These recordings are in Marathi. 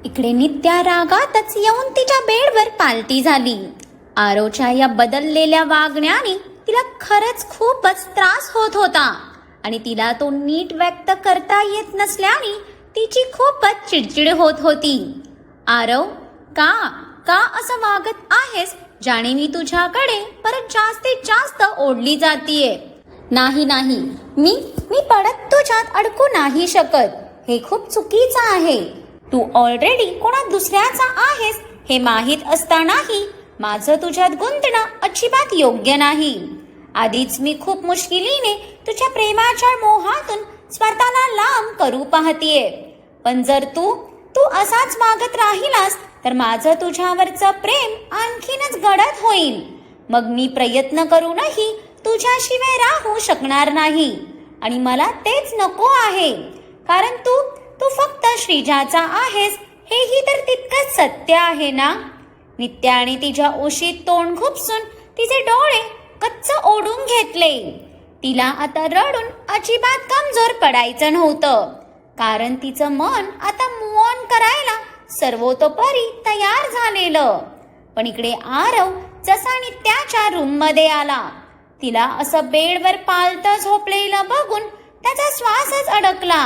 इकडे नित्या रागातच येऊन तिच्या बेडवर पालती झाली. आरवच्या या बदललेल्या वागण्याने तिला खरंच खूपच त्रास होत होता आणि तिला तो नीट व्यक्त करता येत नसल्याने तिची खूपच चिडचिड होत होती. आरव, का का असं वागत आहेस ज्याने मी तुझ्याकडे परत जास्तीत जास्त ओढली जातीये? नाही नाही, मी मी परत तुझ्यात अडकू नाही शकत. हे खूप चुकीचं आहे. तू ऑलरेडी कोणा दुसऱ्याचा आहेस हे माहीत असतानाही माझं तुझ्यात गुंतणं अजिबात योग्य नाही. आधीच मी खूप मुश्किलीने तुझ्या प्रेमाच्या मोहातून स्वतःला लांब करू पाहतीये. पण जर तू असाच वागत राहिलास तर माझं तुझ्यावरचं प्रेम आणखीनच गडद होईल. मग मी प्रयत्न करूनही तुझ्याशिवाय राहू शकणार नाही आणि मला तेच नको आहे. कारण तू फक्त श्रीजाचा आहेस हेही तर तितकंच सत्य आहे ना. नित्याने तिच्या उशीत तोंड खुपसून तिचे डोळे कच्च ओढून घेतले. तिला आता रडून अजिबात कमजोर पडायचं नव्हतं, कारण तिचं मन आता मूव्ह ऑन करायला सर्वतोपरी तयार झालेलं. पण इकडे आरव जसा नित्याच्या रूम मध्ये आला, तिला असं बेडवर पालतं झोपलेलं बघून त्याचा श्वासच अडकला.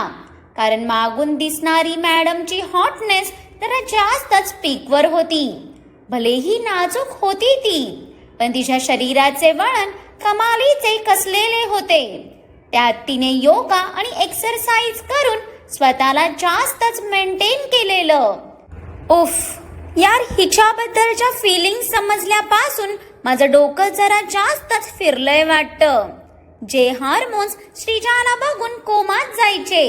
कारण मागून दिसणारी मॅडमची हॉटनेस जरा जास्तच पीकवर होती. भलेही नाजूक होती ती, पण तिच्या शरीराचे वळण कमालीचे कसलेले होते. त्यात तिने योगा आणि एक्सरसाइज करून स्वतःला जास्तच मेंटेन केलेलं. उफ यार, हिच्याबद्दलच्या फिलिंग समजल्यापासून माझं डोकं जरा जास्तच फिरलंय वाटतं. जे हार्मोन्स श्रीजाला बघून कोमात जायचे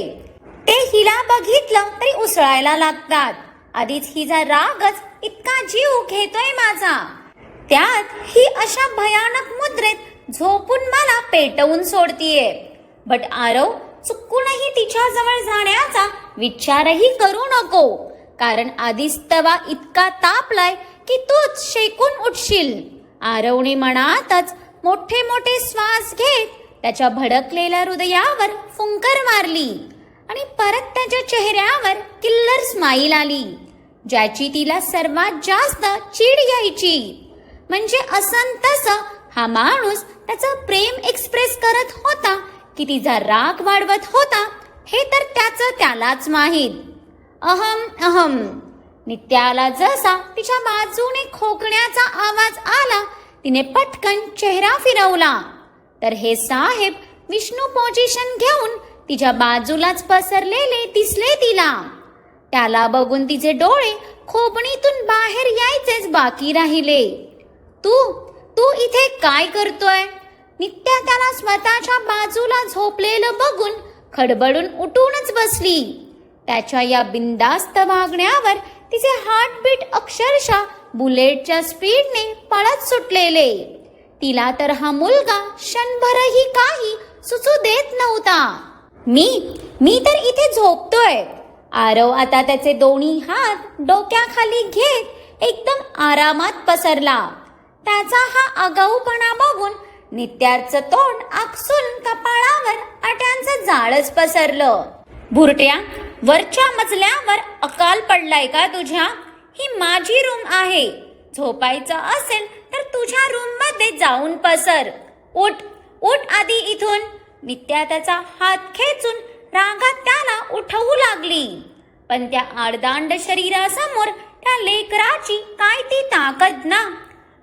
ते हिला बघितलं तरी उसळायला लागतात. आधीच हिचा रागच इतका जीव घेतोय माझा, त्यात ही अशा भयानक मुद्रेत झोपून मला पेटवून सोडतीये. बट आरव, चुकूनही तिच्या जवळ जाण्याचा विचारही करू नको, कारण आधीच तवा इतका तापलाय की तूच शेकून उठशील. आरवने मनातच मोठे मोठे श्वास घेत त्याच्या भडकलेल्या हृदयावर फुंकर मारली आणि परत त्याच्या चेहऱ्यावर किल्लर स्माईल आली, ज्याची तिला सर्वात जास्त चीड यायची. म्हणजे असं तसं हा माणूस त्याचं प्रेम एक्सप्रेस करत होता की तिचा राग वाढवत होता हे तर त्याचं त्यालाच माहीत. अहम. नित्याला जसा तिच्या बाजूने खोकण्याचा आवाज आला, तिने पटकन चेहरा फिरवला तर हे साहेब विष्णू पोझिशन घेऊन तिच्या बाजूलाच पसरलेले दिसले तिला. त्याला बघून तिचे डोळे खोबणीतून बाहेर यायचेच बाकी राहिले. तू इथे काय करतोय? नित्या त्याला स्वतःच्या बाजूला झोपलेलं बघून खडबडून उठूनच बसली. त्याच्या या बिनधास्त वागण्यावर तिचे हार्टबीट अक्षरशः बुलेटच्या स्पीडने पळत सुटलेले. तिला तर हा मुलगा क्षणभरही काही सुचू देत नव्हता. मी तर इथे झोपतोय. आरव आता त्याचे दोन्ही हात डोक्याखाली घेत एकदम आरामात पसरला. त्याचा हा आगाऊपणा बघून नित्याचं तोंड आकसून कपाळावर आट्यांचं जाळच पसरलं. भुरट्या, वरच्या मजल्यावर अकाल पडलाय का तुझ्या? ही माझी रूम आहे. झोपायचं असेल तर तुझ्या रूम मध्ये जाऊन पसर. उठ आधी इथून. नित्या त्याचा हात खेचून रागात त्याला उठवू लागली, पण त्या आडदांड शरीरासमोर त्या लेकराची काय ती ताकद ना.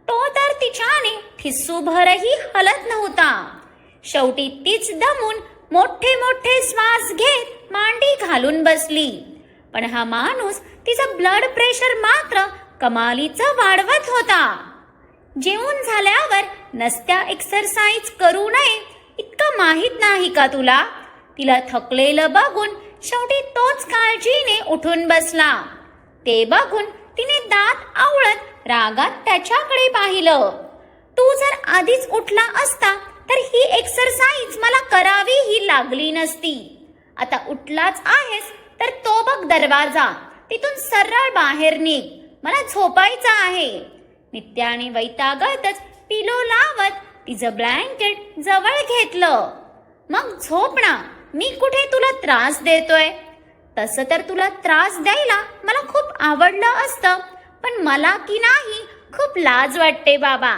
तो तर तिच्याने ठिस्सूभरही हलत नव्हता. शेवटी तीच दमून मोठे मोठे श्वास घेत मांडी घालून बसली. पण हा माणूस तिचं ब्लड प्रेशर मात्र कमालीचं वाढवत होता. जेवून झाल्यावर नसत्या एक्सरसाइज करू नये इतकं माहित नाही का तुला? तिला थकलेलं बघून शेवटी तोच काळजीने उठून बसला. ते बघून तिने दात आवळत रागात त्याच्याकडे पाहिलं. तू जर आधीच उठला असता तर ही एक्सरसाइज मला करावी ही लागली नसती. आता उठलाच आहेस तर तो बघ दरवाजा, तिथून सरळ बाहेर निघ. मला झोपायचं आहे. नित्याने वैतागतच पिलो लावत तिचं ब्लँकेट जवळ घेतलं. मग झोप ना, मी कुठे तुला त्रास देतोय? तसं तर तुला त्रास द्यायला मला खूप आवडलं असतं, पण मला की नाही खूप लाज वाटते बाबा.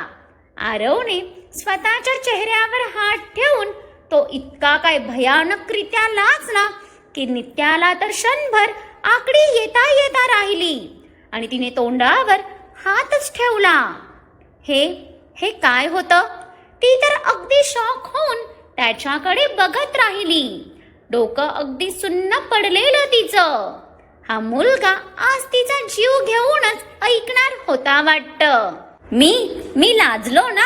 आरवने स्वतःच्या चेहऱ्यावर हात ठेवून तो इतका काय भयानकरित्या लाजला की नित्याला तर क्षणभर आकडी येता येता राहिली आणि तिने तोंडावर हातच ठेवला. हे काय होतं? ती तर अगदी शॉक होऊन त्याच्याकडे बघत राहिली. डोकं अगदी सुन्न पडलेलं तिचं. हा मुलगा आज तिचा जीव घेऊनच ऐकणार होता वाटतं. मी लाजलो ना,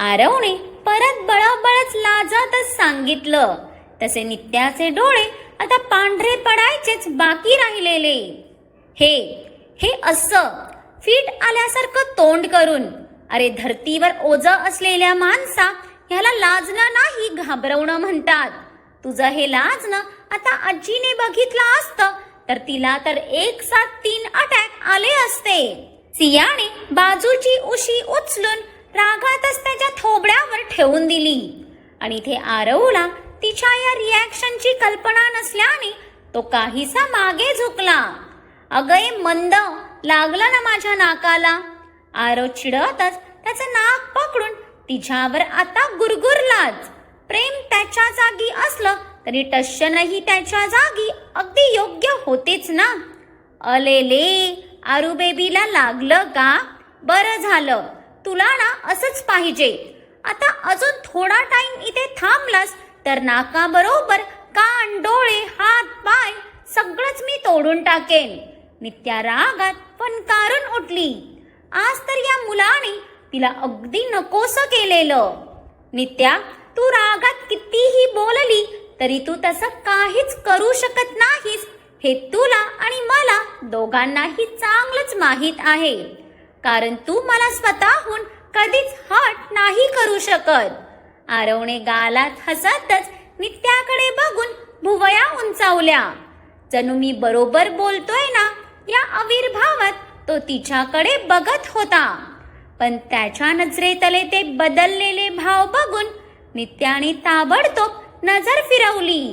आरवने परत बळबळच लाजतच सांगितलं. तसे नित्याचे डोळे आता पांढरे पडायचेच बाकी राहिलेले. हे असं फिट आल्यासारखं तोंड करून, अरे धरतीवर ओझं असलेल्या माणसा ह्याला लाजणं नाही घाबरवणं म्हणतात. तुझं हे लाजणं आता आजीने बघितलं असतं तर तिला तर 1 साथ 3 अटॅक आले असते. सियाने बाजूची उशी उचलून रागातच त्याच्या थोबड्यावर ठेवून दिली आणि इथे आरवला तिच्या या रिॲक्शनची कल्पना नसल्याने तो काहीसा मागे झुकला. अगं मंद, लागलं ना माझ्या नाकाला. आरव चिडतच त्याचं नाक पकडून तिच्यावर आता गुरगुरलाच. प्रेम त्याच्या जागी असलं तरी टश्यनही त्याच्या जागी अगदी योग्य होतेच ना. अलेले, आरू बेबीला लागलं का? बरं झालं, तुला ना असंच पाहिजे. आता अजून थोडा टाइम इथे थांबलास तर नाकाबरोबर कान, डोळे, हात, पाय सगळंच मी तोडून टाकेन. नित्या रागात फणकारून उठली. आज तर या मुलाने तिला अगदी नकोसं केलेलं. नित्या, तू रागात कितीही बोलली तरी तू तसं काहीच करू शकत नाहीस हे तुला आणि मला दोघांनाही चांगलंच माहीत आहे. कारण तू मला स्वतःहून कधीच हट नाही करू शकत. आरवने गालात हसतच नित्याकडे बघून भुवया उंचावल्या. जणू मी बरोबर बोलतोय ना या आविर्भावात तो तिच्याकडे बघत होता. पण त्याच्या नजरेतले ते बदललेले भाव बघून नित्याने ताबडतोब नजर फिरवली.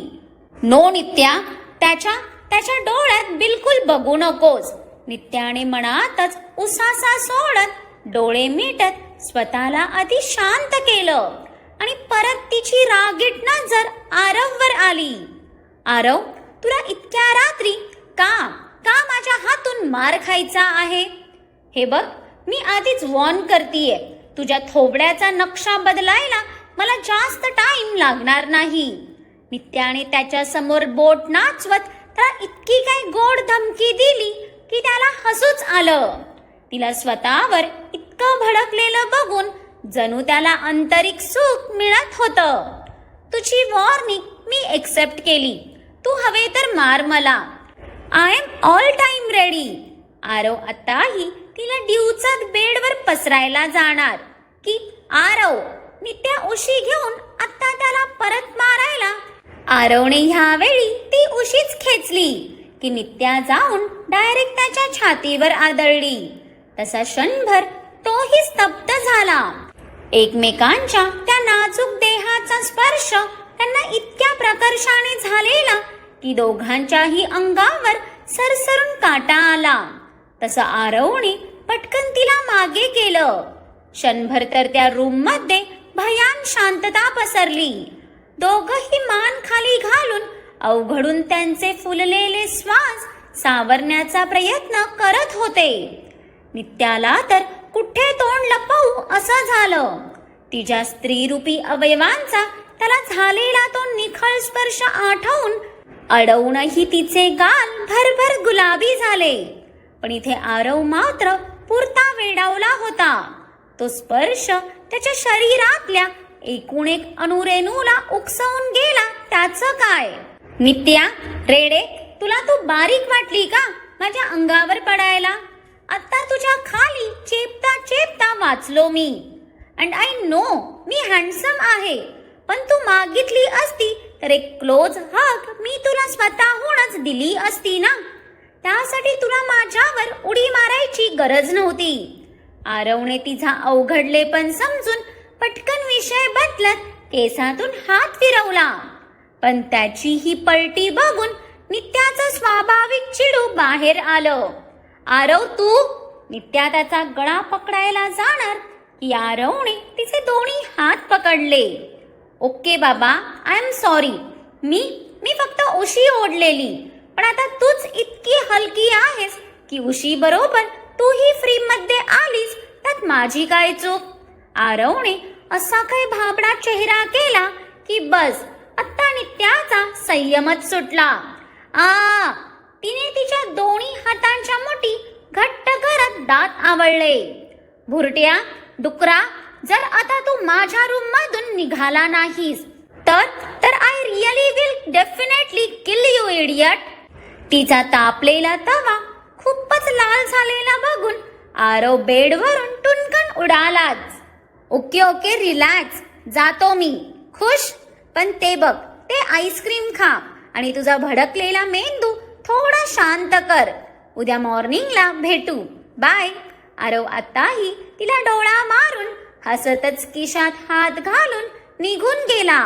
नो नित्या, त्याच्या डोळ्यात बिलकुल बघू नकोस. नित्याने मनातच उसासा सोडत डोळे मिटत स्वतःला आधी शांत केलं आणि परत तिची रागीट नजर आरववर आली. आरव, तुला इतक्या रात्री का माझ्या हातून मार खायचा आहे? हे बघ, मी आधीच वॉर्न करतीये, तुझ्या थोबड्याचा नक्षा बदलायला मला जास्त टाइम लागणार नाही. नित्याने त्याच्या समोर बोट नाचवत त्याला इतकी काय गोड धमकी दिली की त्याला हसूच आलं. तिला स्वतःवर इतकं भडकलेलं बघून जणू त्याला आंतरिक सुख मिळत होतं. तुझी वॉर्निंग मी एक्सेप्ट केली. तू हवे तर मार मला. I am all time ready. Aarav आताही तिला डिवचात बेडवर पसरायला जाणार की आरव, नित्या उशी घेऊन आता त्याला परत मारायला. आरवने ह्यावेळी ती उशीच खेचली की नित्या जाऊन डायरेक्ट त्याच्या छातीवर आदळली. तसा क्षणभर तोही स्तब्ध झाला. एकमेकांच्या त्या नाजूक देहाचा स्पर्श त्यांना इतक्या प्रकर्षाने झालेला की दोघांच्याही अंगावर सरसरून काटा आला. तसं आरवने पटकन तिला मागे केलं. क्षणभर तर त्या रूम मध्ये भयान शांतता पसरली. दोघंही मान खाली घालून अवघडून त्यांचे फुललेले श्वास सावरण्याचा प्रयत्न करत होते. नित्याला तर कुठे तोंड लपवू असं झालं. तिच्या स्त्रीरूपी अवयवांचा त्याला झालेला तो निखळ स्पर्श आठवून अडवूनही तिचे गाल भरभर गुलाबी झाले. पण इथे आरव मात्र पुरता वेडावला होता. तो स्पर्श त्याच्या शरीरातल्या एकूण एक अणुरेणूला उकसवून गेला. त्याचं काय? नित्या रेडे, तुला तू बारीक वाटली का माझ्या अंगावर पडायला? आता तुझ्या खाली चेपता चेपता वाचलो मी. अँड आय नो मी हँडसम आहे, पण तू मागितली असती तर एक क्लोज हग मी तुला स्वतःहूनच दिली असती ना. त्यासाठी तुला माझ्यावर उडी मारायची गरज नव्हती. आरवने तिचा अवघडलेपण समजून पटकन विषय बदलत केसातून हात फिरवला. पण त्याची ही पलटी बघून नित्याचं स्वाभाविक चिडू बाहेर आलं. आरव तू? नित्या त्याचा गळा पकडायला जाणार की आरवने तिचे दोन्ही हात पकडले. ओके बाबा, आय एम सॉरी. मी फक्त उशी ओढलेली. पण आता तूच इतकी हलकी आहेस की उशी बरोबर तूही फ्री मध्ये आलीस, त्यात माझी काय चूक? आरवने असा काही भाबडा चेहरा केला की बस आता नित्याचा संयमच सुटला. तिने तिच्या दोन्ही हातांच्या मुठी घट्ट करत दात आवळले. भुरट्या, डुकरा, जर आता तू माझ्या रूम मधून निघाला नाहीस तर I really will definitely kill you idiot. तिचा तापलेला तवा खूपच लाल झालेला बघून आरव बेडवरून टुनकन उडालाच. ओके रिलॅक्स, जातो मी. खुश? पण ते बघ, ते आईस्क्रीम खा आणि तुझा भडकलेला मेंदू थोडा शांत कर. उद्या मॉर्निंगला भेटू. बाय. आरव आताही तिला डोळा मारून हसतच खिशात हात घालून निघून गेला.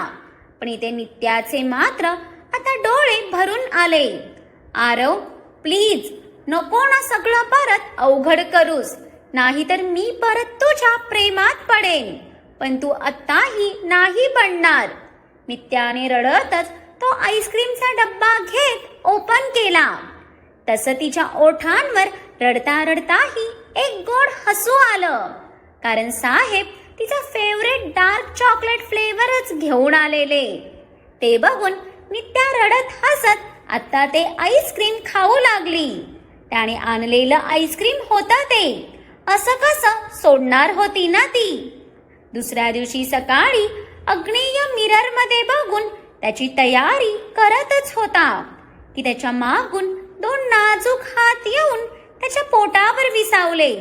पण इथे नित्याचे मात्र आता डोळे भरून आले. आरव प्लीज, नको ना सगळं परत अवघड करूस, नाहीतर मी परत तुझ्या प्रेमात पडेन. पण तू आत्ताही नाही पडणार. नित्याने रडतच तो आईस्क्रीमचा डब्बा घेत ओपन केला. तसं तिच्या ओठांवर रडता रडताही एक गोड हसू आलं, कारण साहेब तिचा फेवरेट डार्क चॉकलेट फ्लेवरच घेऊन आलेले. ते बघून नित्या रडत हसत आता ते आईस्क्रीम खाऊ लागली. त्याने आणलेलं आईस्क्रीम होतं ते, असं कसं सोडणार होती ना ती. दुसऱ्या दिवशी सकाळी अग्नेय मिरर मध्ये बघून त्याची तयारी करतच होता की त्याच्या मागून दोन नाजूक हात येऊन त्याच्या पोटावर विसावले.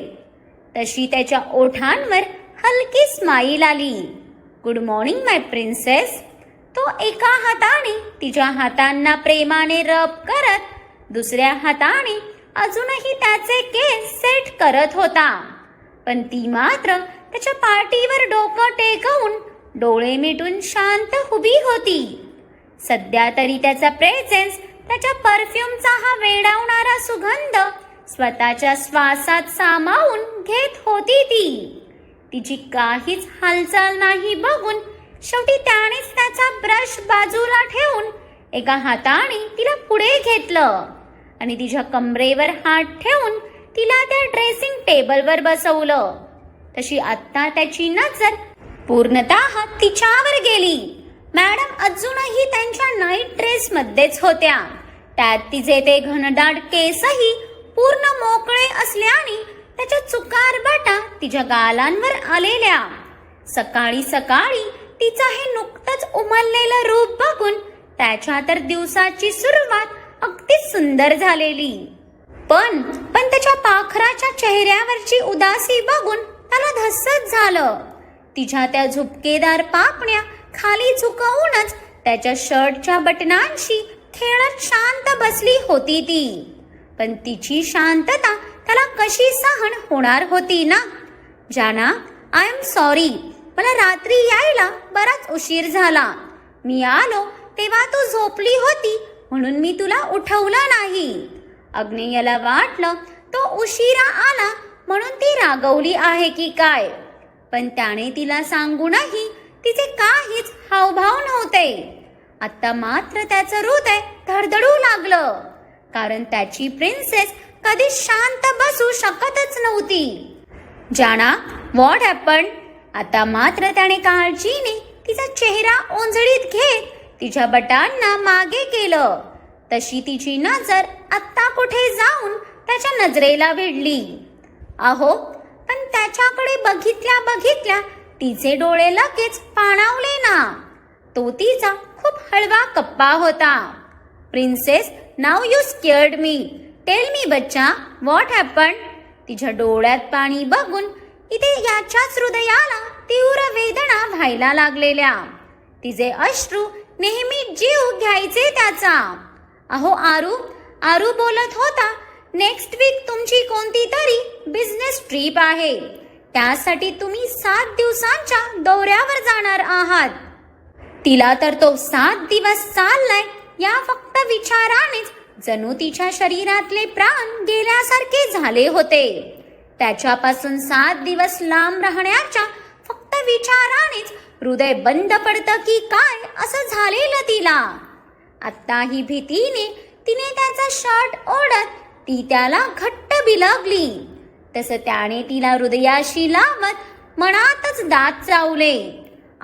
तशी त्याच्या ओठांवर हलकी स्माईल आली. गुड मॉर्निंग माय प्रिन्सेस. तो एका हाताने तिच्या हातांना प्रेमाने रब करत दुसऱ्या हाताने अजूनही त्याचे केस सेट करत होता. पण ती मात्र त्याच्या पाठीवर डोकं टेकवून डोळे मिटून शांत उभी होती. सध्या तरी त्याचा प्रेझेन्स, त्याच्या परफ्यूमचा हा वेडावणारा सुगंध स्वतःच्या श्वासात सामावून घेत होती ती. तिची काहीच हालचाल नाही बघून शेवटी त्यानेच त्याचा ब्रश बाजूला ठेवून एका हाताने तिला पुढे घेतलं आणि तिच्या कमरेवर हात ठेवून तिला त्या ड्रेसिंग टेबलवर बसवलं. तशी आत्ता त्याची नजर पूर्णतः तिच्यावर गेली. मॅडम अजूनही त्यांच्या नाईट ड्रेस मध्येच होत्या. त्यात तिचे ते घनदाट केसही पूर्ण मोकळे असल्याने त्याच्या चुकार बाटा तिच्या गालांवर आलेल्या. सकाळी सकाळी तिचा हे नुकतंच उमललेलं रूप बघून त्याच्या तर दिवसाची सुरुवात अगदी सुंदर झालेली. पण त्याच्या पाखराच्या चेहऱ्यावरची उदासी बघून त्याला धस्सच झालं. तिच्या त्या झुपकेदार पापण्या खाली झुकवूनच त्याच्या शर्टच्या बटनांशी खेळत शांत बसली होती ती. पण तिची शांतता त्याला कशी सहन होणार होती ना. जाना, आय एम सॉरी. मला रात्री यायला बराच उशीर झाला. मी आलो तेव्हा तू झोपली होती म्हणून मी तुला उठवलं नाही. अग्नेयला वाटलं तो उशिरा आला म्हणून ती रागवली आहे की काय. पण त्याने तिला सांगूनही तिचे काहीच हावभाव नव्हते. आता मात्र त्याचं हृदय धडधडू लागलं, कारण त्याची प्रिन्सेस कधी शांत बसू शकतच नव्हती. जाना, व्हॉट हॅपन? आता मात्र त्याने काळजीने तिचा चेहरा ओंजळीत घेत तिच्या बटांना मागे केलं. तशी तिची नजर आत्ता कुठे जाऊन त्याच्या नजरेला भिडली. अहो, पण त्याच्याकडे बघितल्या बघितल्या तिचे डोळे लगेच पाणावले ना. तो तिचा खूप हळवा कप्पा होता. Princess, now you scared me. Tell me बच्चा, व्हॉट हॅपन? तिच्या डोळ्यात पाणी बघून इथे याच्याच हृदयाला तीव्र वेदना व्हायला लागलेल्या. तिचे अश्रू नेहमी जीव घ्यायचे त्याचा. अहो आरू बोलत होता, नेक्स्ट वीक तुमची कोणती तरी बिझनेस ट्रिप आहे. त्यासाठी तुम्ही 7 दिवसांच्या दौऱ्यावर जाणार आहात. तिला तर तो 7 दिवस चाललाय या फक्त विचारानेच जणू तिच्या शरीरातले प्राण गेल्यासारखे झाले होते. त्याच्यापासून 7 दिवस लांब राहण्याच्या फक्त विचारानेच हृदय बंद पडतं की काय असं झालेलं तिला. आत्ताही भीतीने तिने त्याचा शर्ट ओढत ती त्याला घट्ट बिलगली. तसं त्याने तिला हृदयाशी लावत मनातच दात चावले.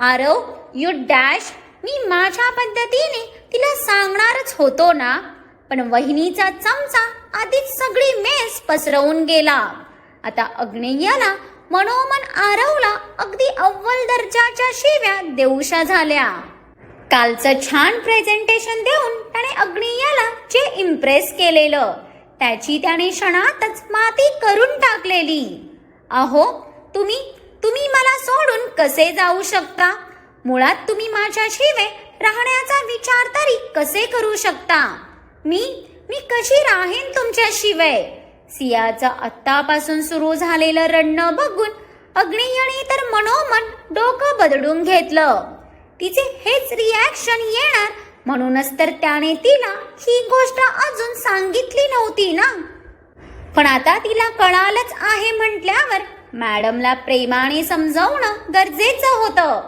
Aarav, you dash. मी माझ्या पद्धतीने तिला सांगणारच होतो ना, पण वहिनीचा चमचा आधीच सगळी मेस पसरवून गेला. आता अग्नेयला मनोमन आरवला अगदी अव्वल दर्जाच्या शिव्या देऊशा झाल्या. कालचं छान प्रेझेंटेशन देऊन त्याने अग्नेयला जे इम्प्रेस केलेलं त्याची त्याने क्षणातच माती करून टाकलेली. अहो, तुम्ही मला सोडून कसे जाऊ शकता? मुळात तुम्ही माझ्याशिवाय राहण्याचा विचार तरी कसे करू शकता? मी कशी राहीन तुमच्याशिवाय? सियाचं आत्तापासून सुरू झालेलं रडणं बघून अग्नेयने तर मनोमन डोकं बदलून घेतलं. तिचे हेच रिॲक्शन येणार म्हणूनच तर त्याने तिला ही गोष्ट अजून सांगितली नव्हती ना. पण आता तिला कळालंच आहे म्हटल्यावर मॅडमला प्रेमाने समजावणं गरजेचं होतं.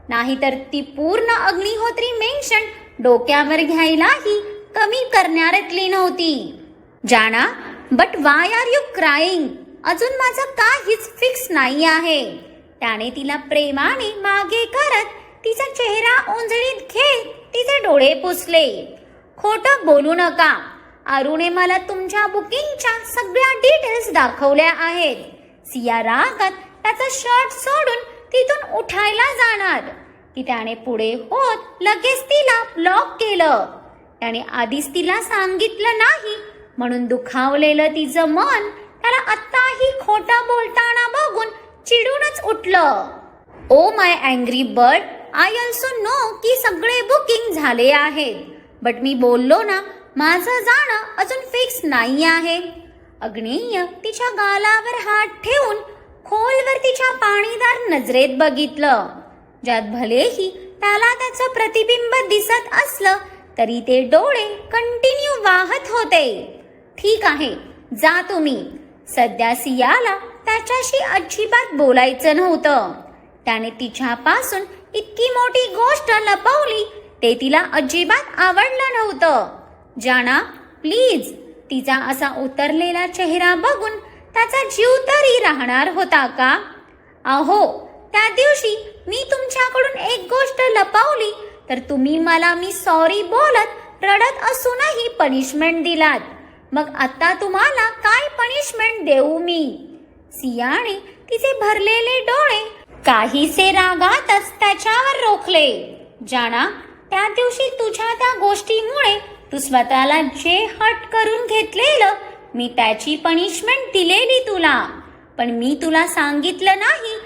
नाहीतर ती पूर्ण अग्निहोत्री मेन्शन डोक्यावर घ्यायलाही कमी करणाऱ्यातली नव्हती. जाना, but why are you crying? अजून माझं काहीच फिक्स नाही आहे. त्याने तिला प्रेमाने मागे करत तिचा चेहरा ओंजळीत घेत तिचे डोळे पुसले. खोटं बोलू नका. आरुने मला तुमच्या बुकिंगच्या सगळ्या डिटेल्स दाखवल्या आहेत. सिया रागात त्याचा शर्ट सोडून तिथून उठायला जाणार की त्याने पुढे होत लगेच तिला ब्लॉक केलं. त्याने आधीच तिला सांगितलं नाही म्हणून दुखावलेलं तिचं मन त्याला आत्ताही खोटं बोलताना बघून चिडूनच उठलं. Oh my angry bird, I also know की सगळे बुकिंग झाले आहेत. बट मी बोललो ना, माझं जाणं अजून फिक्स नाही आहे. अग्नेय तिच्या गालावर हात ठेवून खोलवर तिच्या पाणीदार नजरेत बघितलं, ज्यात भलेही त्याला त्याचं प्रतिबिंब दिसत असलं तरी ते डोळे कंटिन्यू वाहत होते. ठीक आहे, जा तुम्ही. सध्या सियाला त्याच्याशी अजिबात बोलायचं नव्हतं. त्याने तिच्यापासून इतकी मोठी गोष्ट लपवली ते तिला अजिबात आवडलं नव्हतं. जाना, प्लीज. तिचा असा उतरलेला चेहरा बघून त्याचा जीव तरी राहणार होता का? अहो, त्या दिवशी मी तुमच्याकडून एक गोष्ट लपवली तर तुम्ही मला मी सॉरी बोलत रडत असूनही पनिशमेंट दिलात. मग आता तुम्हाला काय पनिशमेंट देऊ मी? सियाने तिचे भरलेले डोळे काहीसे रागातच त्याच्यावर रोखले. जाना, त्या दिवशी तुझ्या त्या गोष्टीमुळे तू स्वतःला जे हट करून घेतलेलं मी त्याची पनिशमेंट दिलेली तुला. पण मी तुला सांगितलं नाही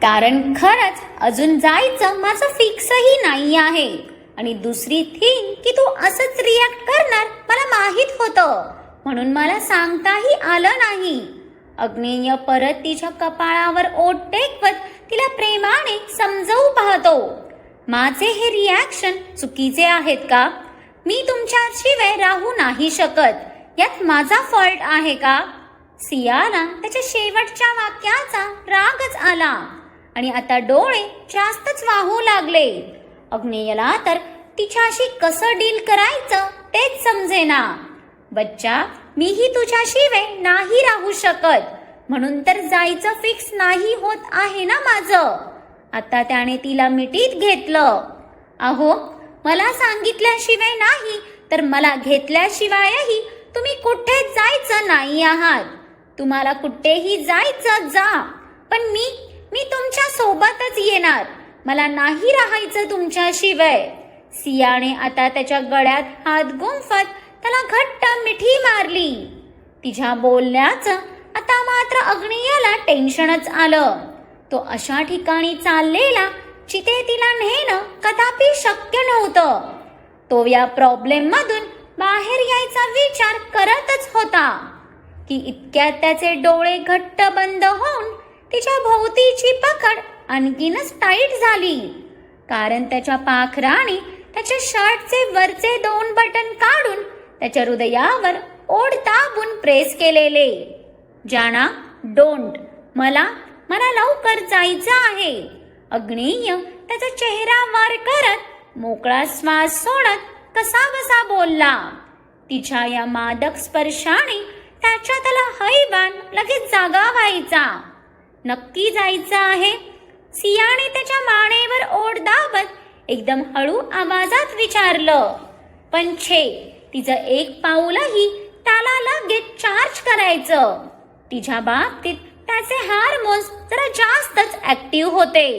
कारण खरंच अजून जायचं माझं फिक्सही नाही आहे. आणि दुसरी थिंग की तू असंच रिॲक्ट करणार मला माहित होतं म्हणून मला सांगताही आलं नाही. अग्नेय परत तिच्या कपाळावर ओठ टेकवत तिला प्रेमाने समजावू पाहतो. माझे हे रिॲक्शन चुकीचे आहेत का? मी तुमच्याशिवाय राहू नाही शकत. यात माझा फॉल्ट आहे का? सियाला त्याच्या शेवटच्या वाक्याचा रागच आला आणि आता डोळे जास्तच वाहू लागले. अग्नेयला तर तिच्याशी कसं डील करायचं तेच समजेना. बच्चा, मीही तुझ्याशिवाय नाही राहू शकत म्हणून तर जायचं फिक्स नाही होत आहे ना माझं. आता त्याने तिला मिठीत घेतलं. अहो, मला सांगितल्याशिवाय नाही तर मला घेतल्याशिवायही तुम्ही कुठेच जायचं नाही आहात. तुम्हाला कुठेही जायचं जा, पण मी तुमच्या सोबतच येणार. मला नाही राहायचं तुमच्याशिवाय. सियाने आता त्याच्या गळ्यात हात गुंफत त्याला घट्ट मिठी मारली. तिच्या बोलण्याचं आता मात्र अग्नेयला टेन्शनच आलं. तो अशा ठिकाणी चाललेला जिथे तिला नेणं कदापि शक्य नव्हतं. तो या प्रॉब्लेम मधून बाहेर यायचा विचार करतच होता की इतक्यात त्याचे डोळे घट्ट बंद होऊन तिच्या भोवतीची पकड आणखीनच टाईट झाली. कारण त्याच्या पाखराने त्याच्या शर्टचे वरचे 2 बटन काढून त्याच्या हृदयावर ओढ दाबून प्रेस केलेले. जाना, डोंट, मला लवकर जायचं आहे. अग्नेय त्याचा चेहरा वर करत मोकळा श्वास सोडत कसाबसा बोलला. तिच्या या मादक स्पर्शाने त्याच्यातला हैवान लगेच जागा व्हायचा. नक्की जायचं आहे? सियाने त्याच्या मानेवर ओढ दाबत एकदम हळू आवाजात विचारलं. पण छे, तिचं एक पाऊलही त्याला लगेच चार्ज करायचं. तिच्या बाबतीत त्याचे हार्मोन्स जरा जास्तच ऍक्टिव्ह होते.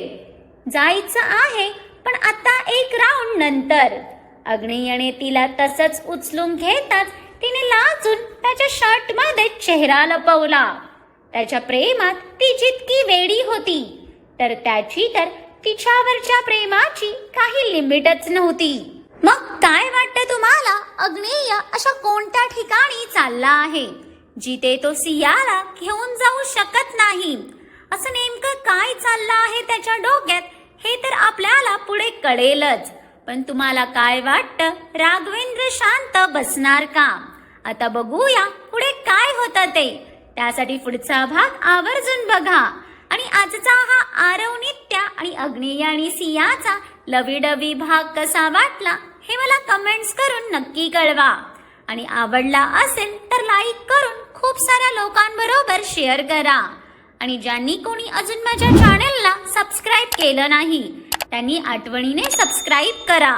जायचं आहे, पण आता एक राऊंड नंतर. अग्नेयने तिला तसंच उचलून घेताच तिने लाजून त्याच्या शर्टमध्ये चेहरा लपवला. त्याच्या प्रेमात ती जितकी वेडी होती, तर त्याची तर तिच्यावरच्या प्रेमाची काही लिमिटच नव्हती. मग काय वाटतं तुम्हाला, अग्नेय अशा कोणत्या ठिकाणी चालला आहे जिथे तो सियाला घेऊन जाऊ शकत नाही? असं नेमकं काय चाललं आहे त्याच्या डोक्यात हे तर आपल्याला पुढे कळेलच. पण तुम्हाला काय वाटतं, राघवेंद्र शांत बसणार का? आता बघूया पुढे काय होतं ते. त्यासाठी पुढचा भाग आवर्जून बघा. आणि आजचा हा आरव, नित्या आणि अग्नेय आणि सियाचा लवीडवी भाग कसा वाटला हे मला कमेंट्स करून नक्की कळवा. आणि आवडला असेल तर लाईक करून खूप साऱ्या लोकांबरोबर शेअर करा. आणि ज्यांनी कोणी अजून माझ्या चॅनेलला सबस्क्राईब केलं नाही त्यांनी आठवणीने सबस्क्राईब करा.